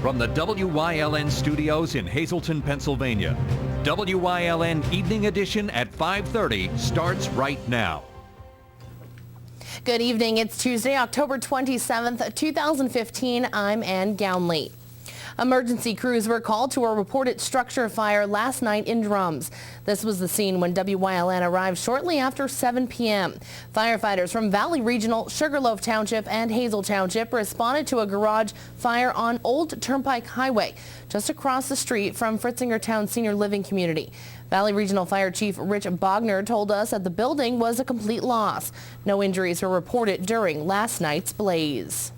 from the WYLN studios in Hazleton, Pennsylvania. WYLN Evening Edition at 5:30 starts right now. Good evening. It's Tuesday, October 27th, 2015. I'm Ann Gownley. Emergency crews were called to a reported structure fire last night in Drums. This was the scene when WYLN arrived shortly after 7 p.m. Firefighters from Valley Regional, Sugarloaf Township, and Hazel Township responded to a garage fire on Old Turnpike Highway, just across the street from Fritzingertown Senior Living Community. Valley Regional Fire Chief Rich Bogner told us that the building was a complete loss. No injuries were reported during last night's blaze.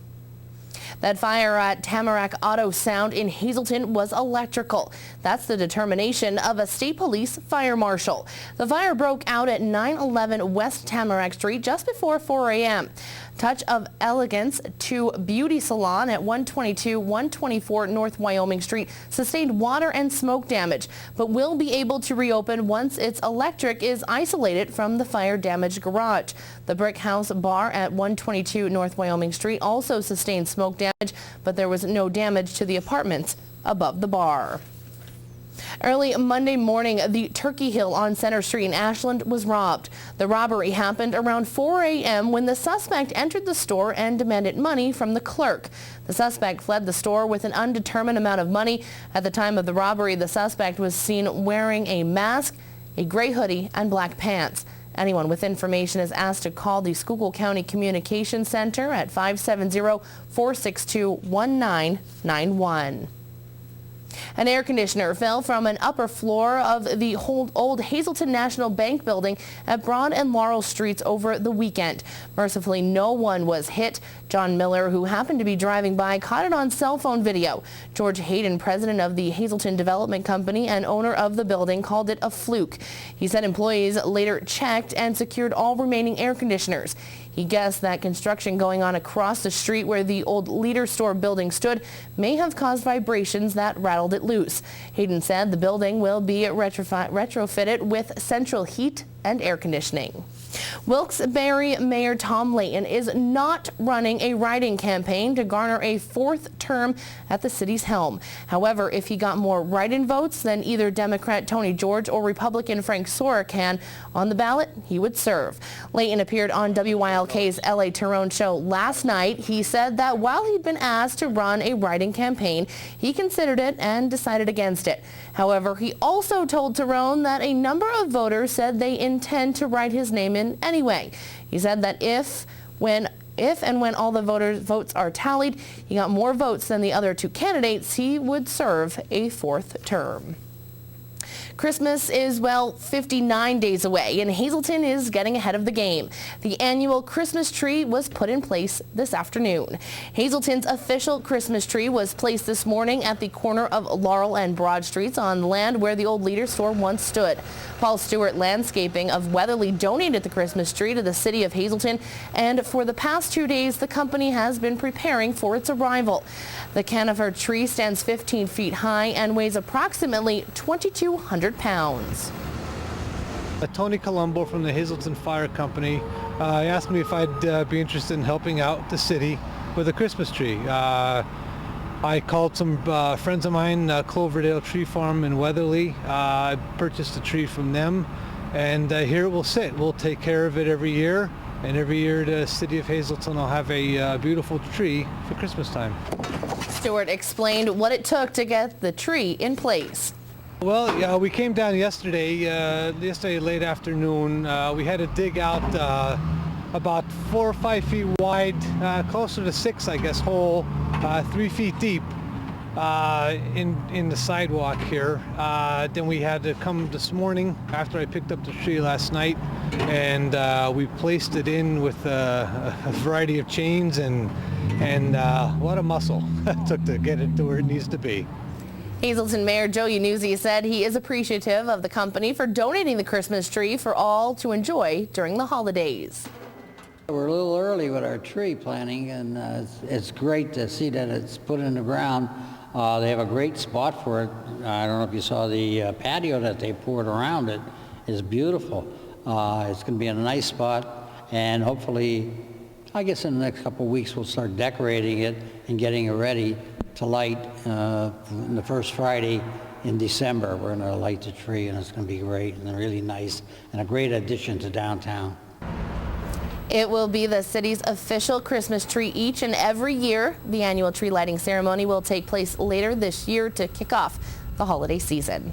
That fire at Tamarack Auto Sound in Hazleton was electrical. That's the determination of a state police fire marshal. The fire broke out at 911 West Tamarack Street just before 4 a.m. Touch of Elegance to Beauty Salon at 122-124 North Wyoming Street sustained water and smoke damage, but will be able to reopen once its electric is isolated from the fire-damaged garage. The Brick House Bar at 122 North Wyoming Street also sustained smoke damage, but there was no damage to the apartments above the bar. Early Monday morning, the Turkey Hill on Center Street in Ashland was robbed. The robbery happened around 4 a.m. when the suspect entered the store and demanded money from the clerk. The suspect fled the store with an undetermined amount of money. At the time of the robbery, the suspect was seen wearing a mask, a gray hoodie, and black pants. Anyone with information is asked to call the Schuylkill County Communications Center at 570-462-1991. An air conditioner fell from an upper floor of the old Hazleton National Bank building at Broad and Laurel Streets over the weekend. Mercifully, no one was hit. John Miller, who happened to be driving by, caught it on cell phone video. George Hayden, president of the Hazleton Development Company and owner of the building, called it a fluke. He said employees later checked and secured all remaining air conditioners. He guessed that construction going on across the street where the old Leader Store building stood may have caused vibrations that rattled it loose. Hayden said the building will be retrofitted with central heat and air conditioning. Wilkes-Barre Mayor Tom Layton is not running a write-in campaign to garner a fourth term at the city's helm. However, if he got more write-in votes than either Democrat Tony George or Republican Frank Sora can on the ballot, he would serve. Layton appeared on WYLK's LA Tyrone show last night. He said that while he'd been asked to run a write-in campaign, he considered it and decided against it. However, he also told Tyrone that a number of voters said they intend to write his name in anyway. He said that if and when all the votes are tallied, he got more votes than the other two candidates, he would serve a fourth term. Christmas is, well, 59 days away, and Hazleton is getting ahead of the game. The annual Christmas tree was put in place this afternoon. Hazleton's official Christmas tree was placed this morning at the corner of Laurel and Broad Streets on land where the old Leader Store once stood. Paul Stewart Landscaping of Weatherly donated the Christmas tree to the city of Hazleton, and for the past 2 days, the company has been preparing for its arrival. The conifer tree stands 15 feet high and weighs approximately 2,200 pounds. Tony Colombo from the Hazleton Fire Company asked me if I'd be interested in helping out the city with a Christmas tree. I called some friends of mine, Cloverdale Tree Farm in Weatherly. I purchased a tree from them, and here it will sit. We'll take care of it every year, and every year the city of Hazleton will have a beautiful tree for Christmas time. Stewart explained what it took to get the tree in place. Well, yeah, we came down yesterday late afternoon. We had to dig out about 4 or 5 feet wide, closer to 6, I guess, hole, 3 feet deep in the sidewalk here. Then we had to come this morning after I picked up the tree last night, and we placed it in with a variety of chains, and what a muscle it took to get it to where it needs to be. Hazleton Mayor Joe Yanuzzi said he is appreciative of the company for donating the Christmas tree for all to enjoy during the holidays. We're a little early with our tree planting, and it's great to see that it's put in the ground. They have a great spot for it. I don't know if you saw the patio that they poured around it. It's beautiful. It's going to be in a nice spot, and hopefully, I guess in the next couple of weeks, we'll start decorating it and getting it ready to light the first Friday in December. We're going to light the tree, and it's going to be great and really nice and a great addition to downtown. It will be the city's official Christmas tree each and every year. The annual tree lighting ceremony will take place later this year to kick off the holiday season.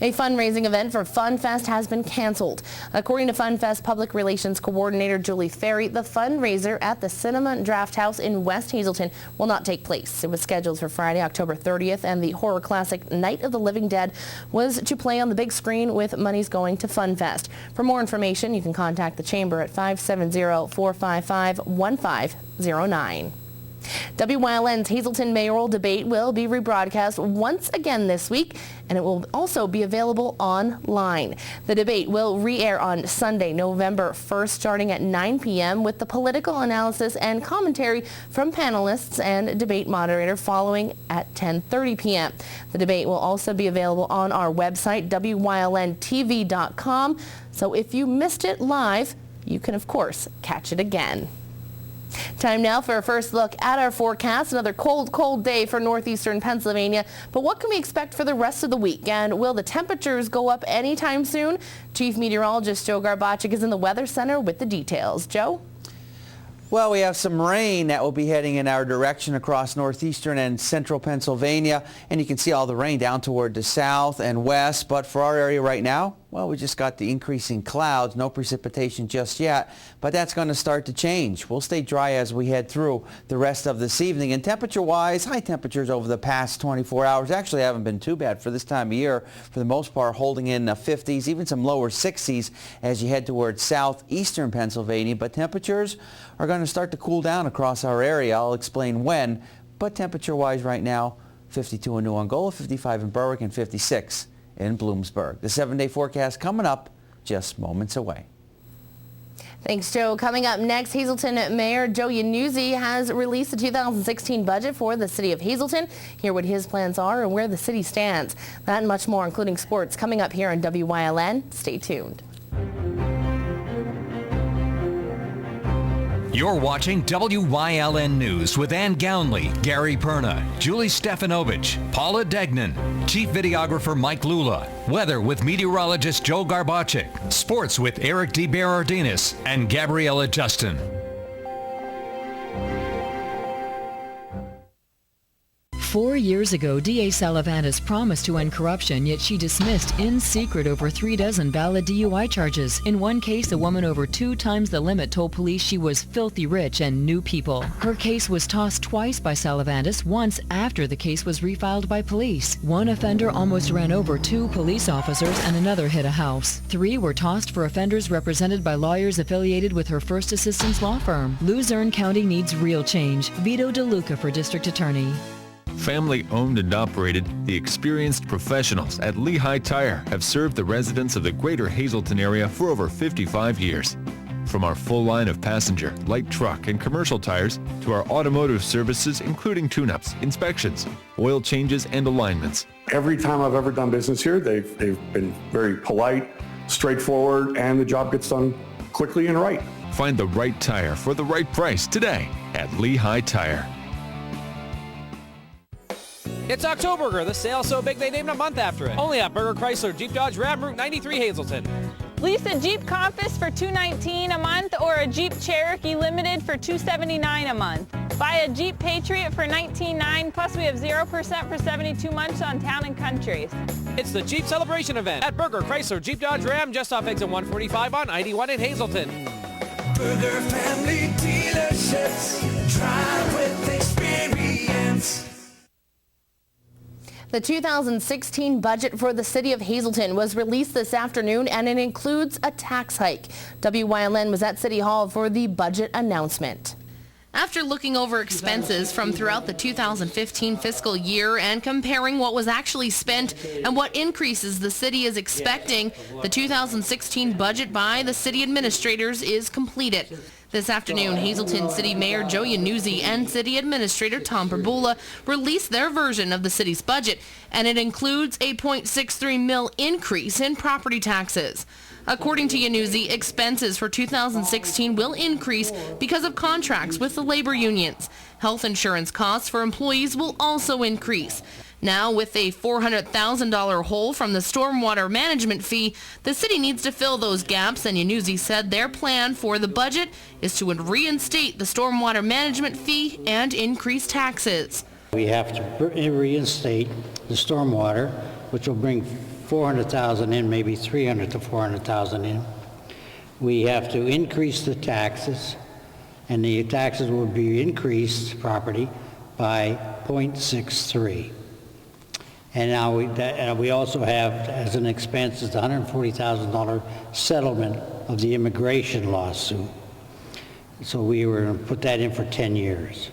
A fundraising event for FunFest has been canceled. According to FunFest Public Relations Coordinator Julie Ferry, the fundraiser at the Cinema and Draft House in West Hazelton will not take place. It was scheduled for Friday, October 30th, and the horror classic Night of the Living Dead was to play on the big screen with monies going to FunFest. For more information, you can contact the Chamber at 570-455-1509. WYLN's Hazelton mayoral debate will be rebroadcast once again this week, and it will also be available online. The debate will re-air on Sunday, November 1st, starting at 9 p.m. with the political analysis and commentary from panelists and debate moderator following at 10:30 p.m. The debate will also be available on our website, WYLNTV.com. So if you missed it live, you can, of course, catch it again. Time now for a first look at our forecast. Another cold day for northeastern Pennsylvania. But what can we expect for the rest of the week? And will the temperatures go up anytime soon? Chief Meteorologist Joe Garbacik is in the Weather Center with the details. Joe? Well, we have some rain that will be heading in our direction across northeastern and central Pennsylvania, and you can see all the rain down toward the south and west. But for our area right now, well, we just got the increasing clouds, no precipitation just yet, but that's going to start to change. We'll stay dry as we head through the rest of this evening. And temperature-wise, high temperatures over the past 24 hours actually haven't been too bad for this time of year. For the most part, holding in the 50s, even some lower 60s as you head towards southeastern Pennsylvania. But temperatures are going to start to cool down across our area. I'll explain when. But temperature-wise right now, 52 in New Angola, 55 in Berwick, and 56 in Bloomsburg. The 7-day forecast coming up just moments away. Thanks, Joe. Coming up next, Hazelton Mayor Joe Yannuzzi has released the 2016 budget for the city of Hazelton. Hear what his plans are and where the city stands. That and much more, including sports, coming up here on WYLN. Stay tuned. You're watching WYLN News with Ann Gownley, Gary Perna, Julie Stefanovich, Paula Degnan, Chief Videographer Mike Lula, weather with meteorologist Joe Garbacik, sports with Eric DeBerardinis and Gabriella Justin. 4 years ago, D.A. Salavanis promised to end corruption, yet she dismissed in secret over 3 dozen valid DUI charges. In one case, a woman over 2 times the limit told police she was filthy rich and knew people. Her case was tossed twice by Salavanis, once after the case was refiled by police. One offender almost ran over 2 police officers and another hit a house. 3 were tossed for offenders represented by lawyers affiliated with her first assistance law firm. Luzerne County needs real change. Vito DeLuca for District Attorney. Family owned and operated, the experienced professionals at Lehigh Tire have served the residents of the greater Hazelton area for over 55 years. From our full line of passenger, light truck, and commercial tires to our automotive services including tune-ups, inspections, oil changes, and alignments. Every time I've ever done business here, they've been very polite, straightforward, and the job gets done quickly and right. Find the right tire for the right price today at Lehigh Tire. It's Octoberger, the sale so big they named a month after it. Only at Burger Chrysler Jeep Dodge Ram Route 93 Hazelton. Lease a Jeep Compass for $219 a month or a Jeep Cherokee Limited for $279 a month. Buy a Jeep Patriot for $19.9, plus we have 0% for 72 months on Town and Country. It's the Jeep Celebration event at Burger Chrysler Jeep Dodge Ram, just off exit 145 on ID1 in Hazelton. Burger family dealerships, drive with experience. The 2016 budget for the city of Hazelton was released this afternoon, and it includes a tax hike. WYLN was at City Hall for the budget announcement. After looking over expenses from throughout the 2015 fiscal year and comparing what was actually spent and what increases the city is expecting, the 2016 budget by the city administrators is completed. This afternoon, Hazelton City Mayor Joe Yannuzzi and City Administrator Tom Perbula released their version of the city's budget, and it includes a $0.63 million increase in property taxes. According to Yanuzzi, expenses for 2016 will increase because of contracts with the labor unions. Health insurance costs for employees will also increase. Now, with a $400,000 hole from the stormwater management fee, the city needs to fill those gaps, and Yanuzzi said their plan for the budget is to reinstate the stormwater management fee and increase taxes. We have to reinstate the stormwater, which will bring $400,000 in, maybe $300,000 to $400,000 in. We have to increase the taxes, and the taxes will be increased, property, by 0.63. And now we also have, as an expense, is the $140,000 settlement of the immigration lawsuit. So we were going to put that in for 10 years.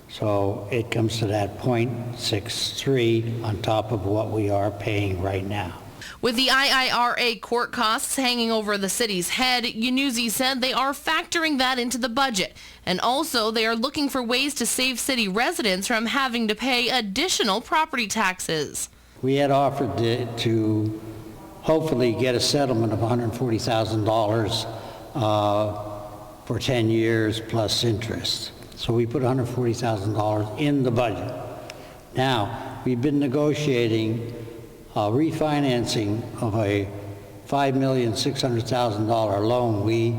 So it comes to that 0.63 on top of what we are paying right now. With the IIRA court costs hanging over the city's head, Yanuzzi said they are factoring that into the budget. And also, they are looking for ways to save city residents from having to pay additional property taxes. We had offered to hopefully get a settlement of $140,000 for 10 years plus interest. So we put $140,000 in the budget. Now, we've been negotiating refinancing of a $5,600,000 loan we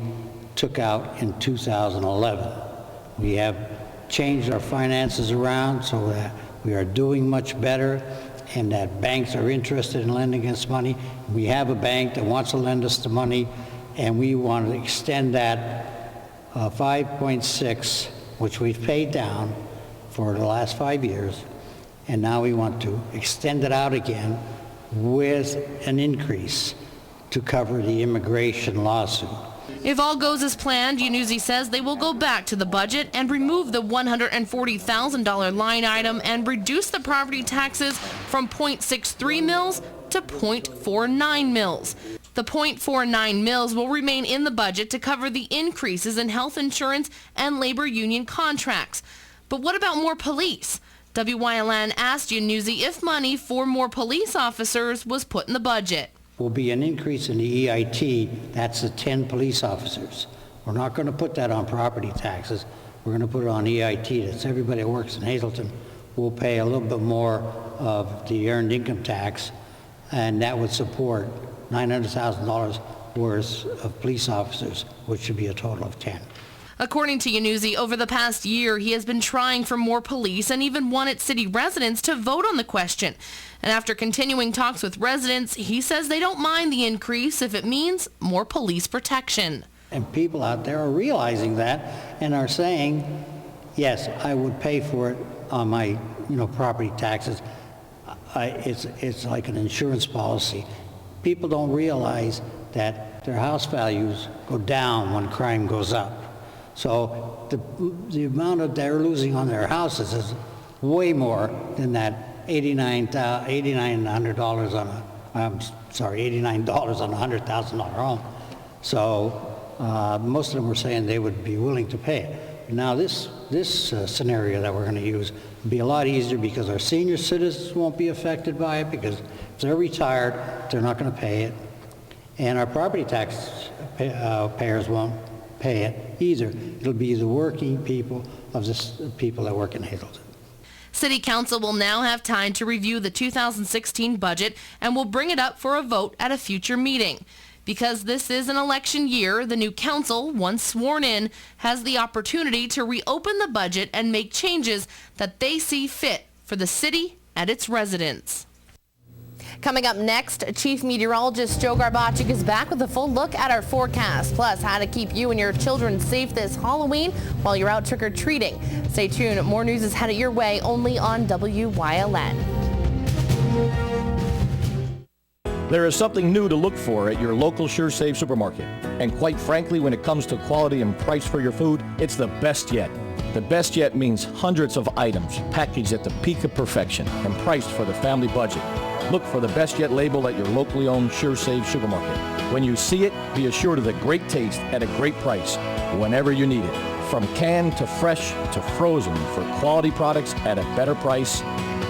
took out in 2011. We have changed our finances around so that we are doing much better and that banks are interested in lending us money. We have a bank that wants to lend us the money, and we want to extend that 5.6, which we've paid down for the last 5 years, and now we want to extend it out again with an increase to cover the immigration lawsuit. If all goes as planned, Yanuzzi says they will go back to the budget and remove the $140,000 line item and reduce the property taxes from 0.63 mils to 0.49 mils. The 0.49 mils will remain in the budget to cover the increases in health insurance and labor union contracts. But what about more police? WYLN asked Yanuzzi if money for more police officers was put in the budget. Will be an increase in the EIT. That's the 10 police officers. We're not going to put that on property taxes. We're going to put it on EIT. That's everybody that works in Hazleton will pay a little bit more of the earned income tax, and that would support $900,000 worth of police officers, which should be a total of 10. According to Yanuzzi, over the past year, he has been trying for more police and even wanted city residents to vote on the question. And after continuing talks with residents, he says they don't mind the increase if it means more police protection. And people out there are realizing that and are saying, yes, I would pay for it on my property taxes. It's like an insurance policy. People don't realize that their house values go down when crime goes up. So the amount that they're losing on their houses is way more than that $89 on a $100,000 home. So most of them were saying they would be willing to pay it. Now this scenario that we're going to use will be a lot easier because our senior citizens won't be affected by it because if they're retired, they're not going to pay it. And our property tax payers won't pay it either. It'll be the working people of the people that work in Hazleton. City Council will now have time to review the 2016 budget and will bring it up for a vote at a future meeting. Because this is an election year, the new council, once sworn in, has the opportunity to reopen the budget and make changes that they see fit for the city and its residents. Coming up next, Chief Meteorologist Joe Garbacik is back with a full look at our forecast, plus how to keep you and your children safe this Halloween while you're out trick-or-treating. Stay tuned. More news is headed your way only on WYLN. There is something new to look for at your local SureSave supermarket. And quite frankly, when it comes to quality and price for your food, it's the best yet. The best yet means hundreds of items packaged at the peak of perfection and priced for the family budget. Look for the Best Yet label at your locally owned SureSave supermarket. When you see it, be assured of the great taste at a great price whenever you need it. From canned to fresh to frozen for quality products at a better price,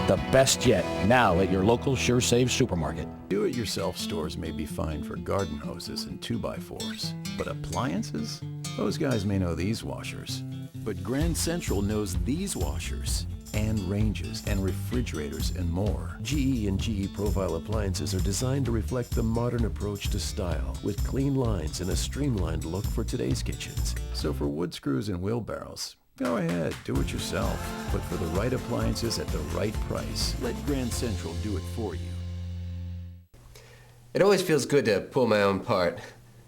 the Best Yet now at your local SureSave supermarket. Do-it-yourself stores may be fine for garden hoses and 2x4s, but appliances? Those guys may know these washers. But Grand Central knows these washers, and ranges, and refrigerators, and more. GE and GE Profile appliances are designed to reflect the modern approach to style, with clean lines and a streamlined look for today's kitchens. So for wood screws and wheelbarrows, go ahead, do it yourself. But for the right appliances at the right price, let Grand Central do it for you. It always feels good to pull my own part.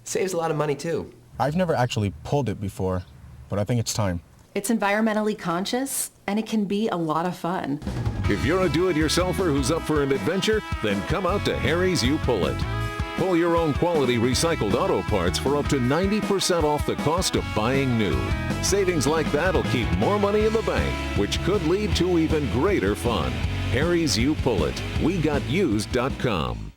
Saves a lot of money too. I've never actually pulled it before, but I think it's time. It's environmentally conscious, and it can be a lot of fun. If you're a do-it-yourselfer who's up for an adventure, then come out to Harry's You Pull It. Pull your own quality recycled auto parts for up to 90% off the cost of buying new. Savings like that will keep more money in the bank, which could lead to even greater fun. Harry's You Pull It. WeGotUsed.com.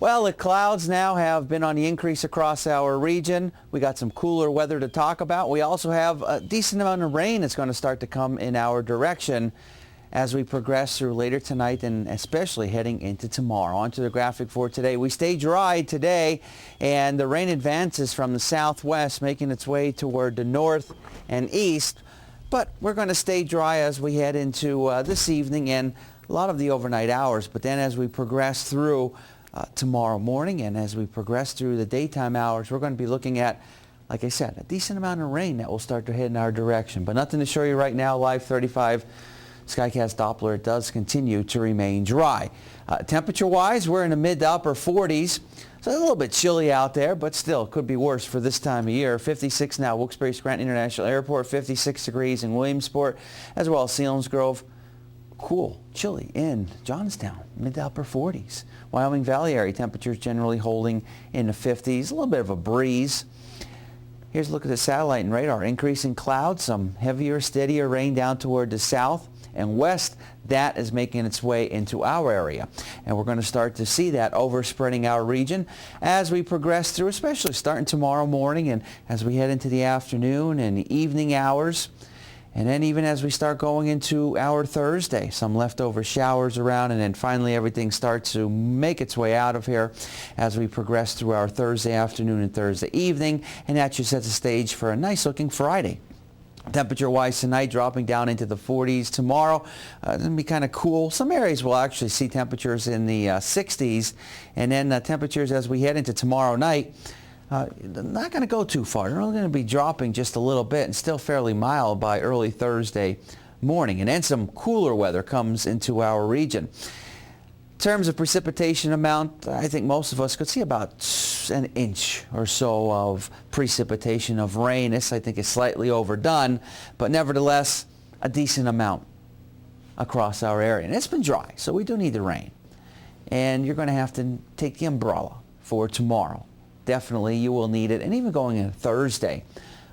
Well, the clouds now have been on the increase across our region. We got some cooler weather to talk about. We also have a decent amount of rain that's going to start to come in our direction as we progress through later tonight and especially heading into tomorrow. Onto the graphic for today. We stay dry today, and the rain advances from the southwest, making its way toward the north and east. But we're going to stay dry as we head into this evening and a lot of the overnight hours. But then as we progress through tomorrow morning and as we progress through the daytime hours, we're going to be looking at, like I said, a decent amount of rain that will start to head in our direction. But nothing to show you right now. Live 35 Skycast Doppler, it does continue to remain dry. Temperature-wise, we're in the mid to upper 40s. So a little bit chilly out there, but still could be worse for this time of year. 56 now, Wilkes-Barre Scranton International Airport, 56 degrees in Williamsport, as well as Selinsgrove. Cool, chilly in Johnstown, mid to upper 40s. Wyoming Valley area temperatures generally holding in the 50s, a little bit of a breeze. Here's a look at the satellite and radar. Increasing clouds, some heavier, steadier rain down toward the south and west. That is making its way into our area. And we're going to start to see that overspreading our region as we progress through, especially starting tomorrow morning and as we head into the afternoon and the evening hours. And then even as we start going into our Thursday, some leftover showers around, and then finally everything starts to make its way out of here as we progress through our Thursday afternoon and Thursday evening. And that should set the stage for a nice looking Friday. Temperature-wise tonight, dropping down into the 40s. Tomorrow, it's going to be kind of cool. Some areas will actually see temperatures in the 60s. And then temperatures as we head into tomorrow night, not going to go too far. They're only going to be dropping just a little bit and still fairly mild by early Thursday morning. And then some cooler weather comes into our region. In terms of precipitation amount, I think most of us could see about an inch or so of precipitation of rain. This, I think, is slightly overdone, but nevertheless, a decent amount across our area. And it's been dry, so we do need the rain. And you're going to have to take the umbrella for tomorrow. Definitely you will need it, and even going into Thursday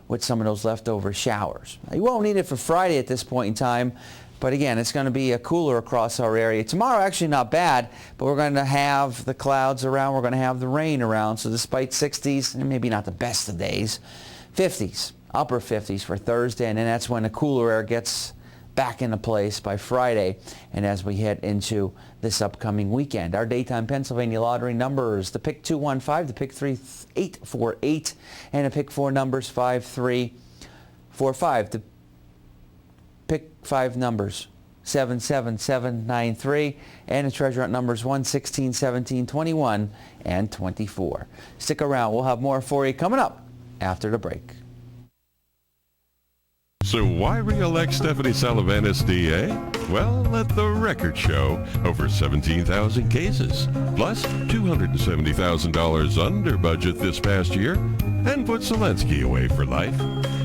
with some of those leftover showers. You won't need it for Friday at this point in time, but again, it's going to be cooler across our area. Tomorrow actually not bad, but we're going to have the clouds around, we're going to have the rain around, so despite 60s, and maybe not the best of days, 50s, upper 50s for Thursday, and then that's when the cooler air gets back into place by Friday and as we head into this upcoming weekend. Our daytime Pennsylvania lottery numbers, the pick 215, the pick 3848, and the pick 4 numbers 5345. The pick 5 numbers 77793, and the treasure hunt numbers 1, 16, 17, 21, and 24. Stick around. We'll have more for you coming up after the break. So why re-elect Stephanie Sullivan as DA? Well, let the record show. Over 17,000 cases, plus $270,000 under budget this past year, and put Zelensky away for life.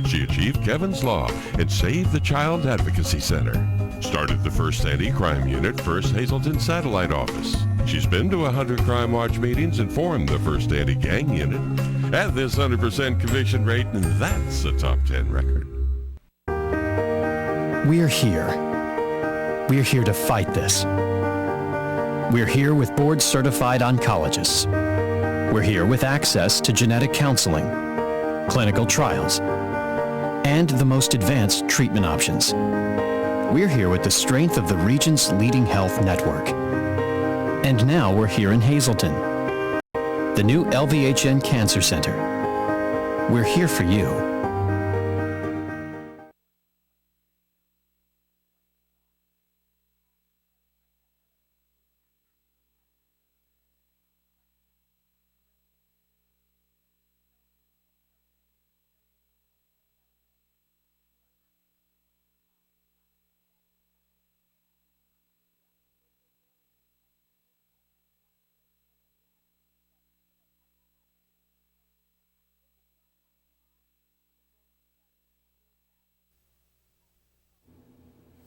She achieved Kevin's Law and saved the Child Advocacy Center. Started the first anti-crime unit, First Hazleton Satellite Office. She's been to 100 Crime Watch meetings and formed the first anti-gang unit. At this 100% conviction rate, and that's a top 10 record. We're here. We're here to fight this. We're here with board-certified oncologists. We're here with access to genetic counseling, clinical trials, and the most advanced treatment options. We're here with the strength of the region's leading health network. And now we're here in Hazleton, the new LVHN Cancer Center. We're here for you.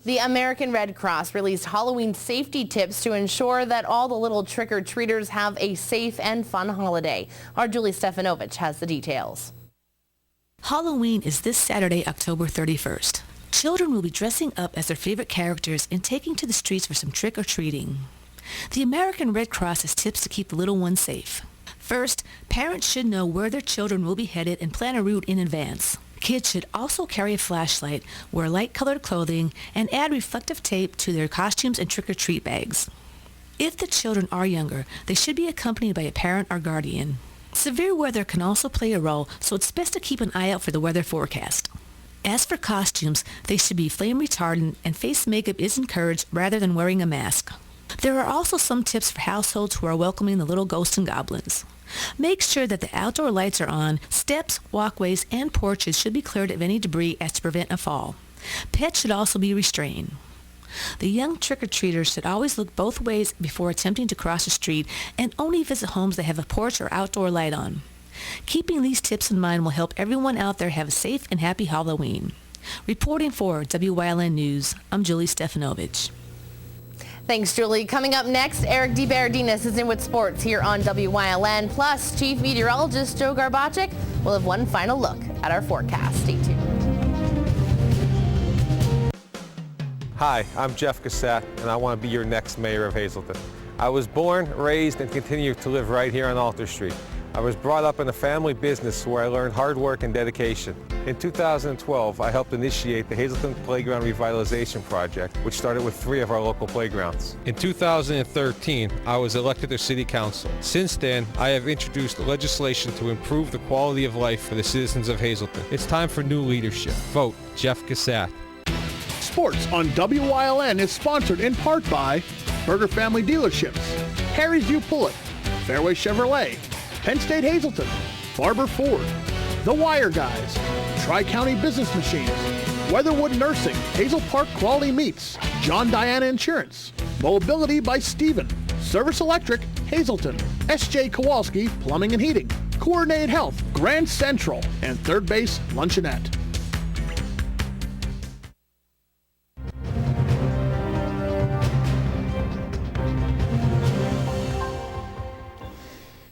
The American Red Cross released Halloween safety tips to ensure that all the little trick-or-treaters have a safe and fun holiday. Our Julie Stefanovich has the details. Halloween is this Saturday, October 31st. Children will be dressing up as their favorite characters and taking to the streets for some trick-or-treating. The American Red Cross has tips to keep the little ones safe. First, parents should know where their children will be headed and plan a route in advance. Kids should also carry a flashlight, wear light-colored clothing, and add reflective tape to their costumes and trick-or-treat bags. If the children are younger, they should be accompanied by a parent or guardian. Severe weather can also play a role, so it's best to keep an eye out for the weather forecast. As for costumes, they should be flame retardant, and face makeup is encouraged rather than wearing a mask. There are also some tips for households who are welcoming the little ghosts and goblins. Make sure that the outdoor lights are on. Steps, walkways, and porches should be cleared of any debris as to prevent a fall. Pets should also be restrained. The young trick-or-treaters should always look both ways before attempting to cross the street and only visit homes that have a porch or outdoor light on. Keeping these tips in mind will help everyone out there have a safe and happy Halloween. Reporting for WYLN News, I'm Julie Stefanovich. Thanks, Julie. Coming up next, Eric DeBardinas is in with sports here on WYLN. Plus, Chief Meteorologist Joe Garbacek will have one final look at our forecast. Stay tuned. Hi, I'm Jeff Cassett, and I want to be your next mayor of Hazleton. I was born, raised, and continue to live right here on Alter Street. I was brought up in a family business where I learned hard work and dedication. In 2012, I helped initiate the Hazleton Playground Revitalization Project, which started with 3 of our local playgrounds. In 2013, I was elected to City Council. Since then, I have introduced legislation to improve the quality of life for the citizens of Hazleton. It's time for new leadership. Vote Jeff Cassett. Sports on WYLN is sponsored in part by Burger Family Dealerships, Harry's U Pullet, Fairway Chevrolet, Penn State Hazleton, Barber Ford, The Wire Guys, Tri-County Business Machines, Weatherwood Nursing, Hazel Park Quality Meats, John Diana Insurance, Mobility by Steven, Service Electric, Hazleton, S.J. Kowalski Plumbing and Heating, Coordinated Health, Grand Central, and Third Base Luncheonette.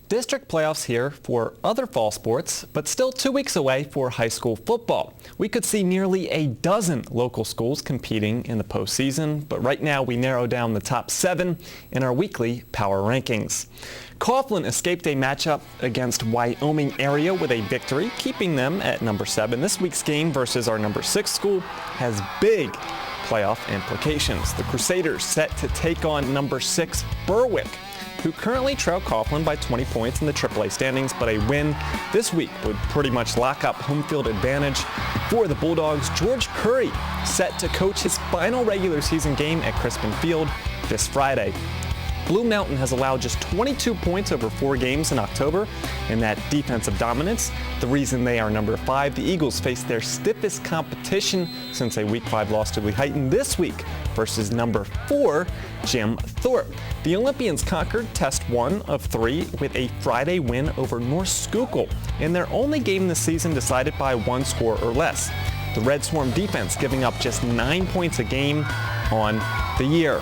District playoffs here for other fall sports, but still 2 weeks away for high school football. We could see nearly a dozen local schools competing in the postseason, but right now we narrow down the top 7 in our weekly power rankings. Coughlin escaped a matchup against Wyoming area with a victory, keeping them at number 7. This week's game versus our number 6 school has big playoff implications. The Crusaders set to take on number 6 Berwick, who currently trail Coughlin by 20 points in the AAA standings, but a win this week would pretty much lock up home field advantage for the Bulldogs. George Curry set to coach his final regular season game at Crispin Field this Friday. Blue Mountain has allowed just 22 points over 4 games in October in that defensive dominance. The reason they are number 5, the Eagles face their stiffest competition since a Week 5 loss to Lehighton this week versus number 4, Jim Thorpe. The Olympians conquered Test 1 of 3 with a Friday win over North Schuylkill in their only game this season decided by 1 score or less. The Red Swarm defense giving up just 9 points a game on the year.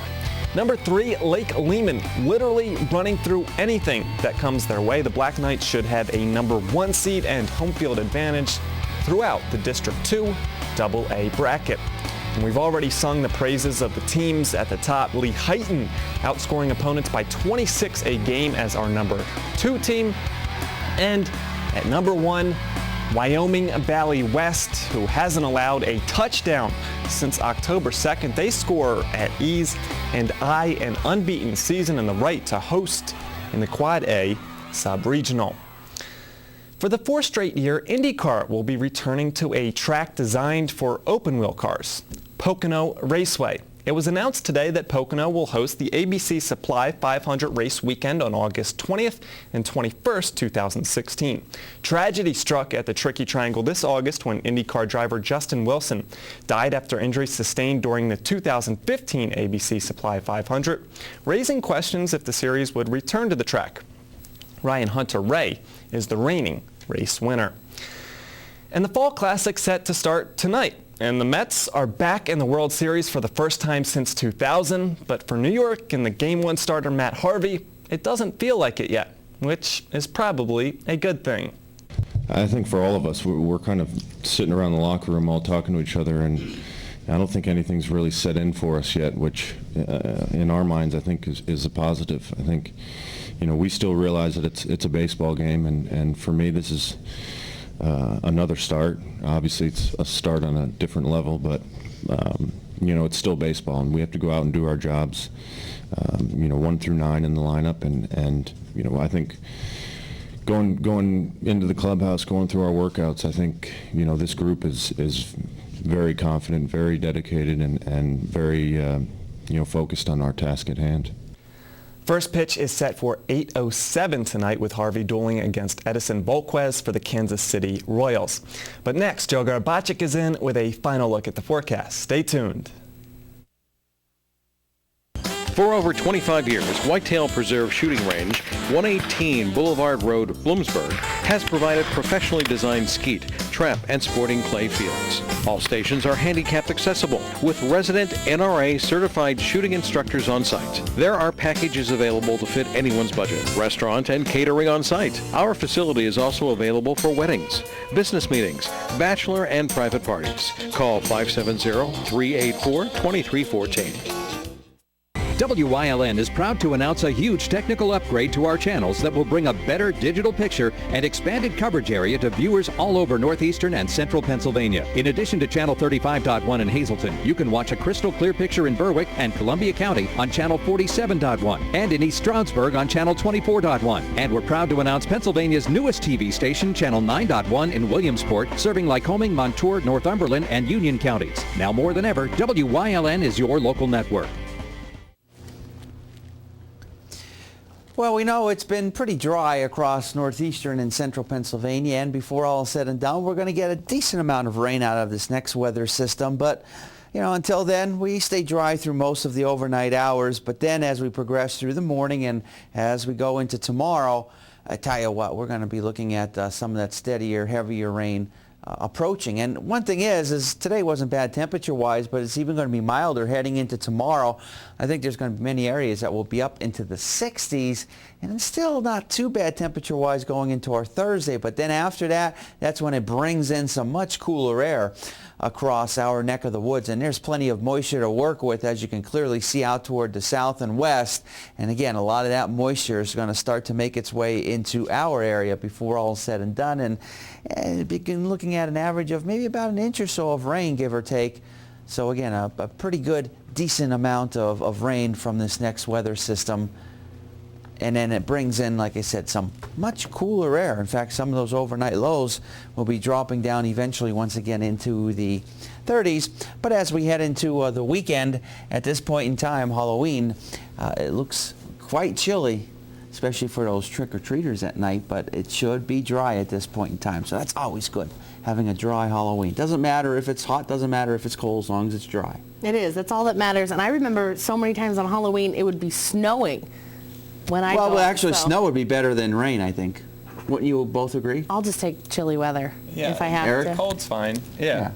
Number 3, Lake Lehman, literally running through anything that comes their way. The Black Knights should have a number 1 seed and home field advantage throughout the District 2 AA bracket. And we've already sung the praises of the teams at the top. Lehighton outscoring opponents by 26 a game as our number 2 team. And at number 1, Wyoming Valley West, who hasn't allowed a touchdown since October 2nd. They score at ease and eye an unbeaten season and the right to host in the Quad A sub-regional. For the 4th straight year, IndyCar will be returning to a track designed for open-wheel cars, Pocono Raceway. It was announced today that Pocono will host the ABC Supply 500 race weekend on August 20th and 21st, 2016. Tragedy struck at the Tricky Triangle this August when IndyCar driver Justin Wilson died after injuries sustained during the 2015 ABC Supply 500, raising questions if the series would return to the track. Ryan Hunter-Ray is the reigning race winner. And the Fall Classic set to start tonight. And the Mets are back in the World Series for the first time since 2000. But for New York and the Game 1 starter Matt Harvey, it doesn't feel like it yet, which is probably a good thing. I think for all of us, we're kind of sitting around the locker room all talking to each other, and I don't think anything's really set in for us yet, which in our minds I think is a positive. I think, we still realize that it's a baseball game, and for me this is another start. Obviously it's a start on a different level, but it's still baseball, and we have to go out and do our jobs, 1 through 9 in the lineup, and I think going into the clubhouse, going through our workouts, I think this group is very confident, very dedicated, and very focused on our task at hand. First pitch is set for 8:07 tonight, with Harvey dueling against Edison Volquez for the Kansas City Royals. But next, Joe Garbacic is in with a final look at the forecast. Stay tuned. For over 25 years, Whitetail Preserve Shooting Range, 118 Boulevard Road, Bloomsburg, has provided professionally designed skeet, trap, and sporting clay fields. All stations are handicapped accessible with resident NRA certified shooting instructors on site. There are packages available to fit anyone's budget. Restaurant and catering on site. Our facility is also available for weddings, business meetings, bachelor and private parties. Call 570-384-2314. WYLN is proud to announce a huge technical upgrade to our channels that will bring a better digital picture and expanded coverage area to viewers all over northeastern and central Pennsylvania. In addition to Channel 35.1 in Hazleton, you can watch a crystal clear picture in Berwick and Columbia County on Channel 47.1 and in East Stroudsburg on Channel 24.1. And we're proud to announce Pennsylvania's newest TV station, Channel 9.1 in Williamsport, serving Lycoming, Montour, Northumberland, and Union counties. Now more than ever, WYLN is your local network. Well, we know it's been pretty dry across northeastern and central Pennsylvania, and before all is said and done, we're going to get a decent amount of rain out of this next weather system. But, until then, we stay dry through most of the overnight hours. But then as we progress through the morning and as we go into tomorrow, I tell you what, we're going to be looking at some of that steadier, heavier rain approaching. And one thing is today wasn't bad temperature-wise, but it's even going to be milder heading into tomorrow. I think there's going to be many areas that will be up into the 60s, and it's still not too bad temperature-wise going into our Thursday. But then after that, that's when it brings in some much cooler air across our neck of the woods, and there's plenty of moisture to work with, as you can clearly see out toward the south and west. And again, a lot of that moisture is going to start to make its way into our area before all is said and done, and begin looking at an average of maybe about an inch or so of rain, give or take. So again, a pretty good, decent amount of rain from this next weather system. And then it brings in, like I said, some much cooler air. In fact, some of those overnight lows will be dropping down eventually once again into the 30s. But as we head into the weekend, at this point in time, Halloween, it looks quite chilly, especially for those trick-or-treaters at night. But it should be dry at this point in time. So that's always good, having a dry Halloween. Doesn't matter if it's hot, doesn't matter if it's cold, as long as it's dry. It is. That's all that matters. And I remember so many times on Halloween, it would be snowing. Well, actually, snow would be better than rain, I think. Wouldn't you both agree? I'll just take chilly weather if I have Eric? to. Cold's fine. Yeah.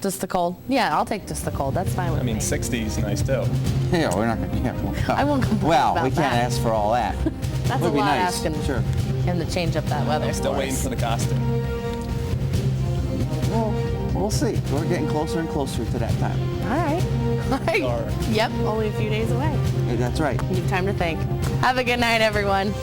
Just the cold? Yeah, I'll take just the cold. That's fine with me. 60 is nice too. Yeah, we're not going to. I won't complain Well, about we can't that. ask for all that. That's Would a be lot nice. asking him to change up that weather. I'm still waiting for the costume. Well, we'll see. We're getting closer and closer to that time. All right. Yep, only a few days away. Hey, that's right. You have time to think. Have a good night, everyone.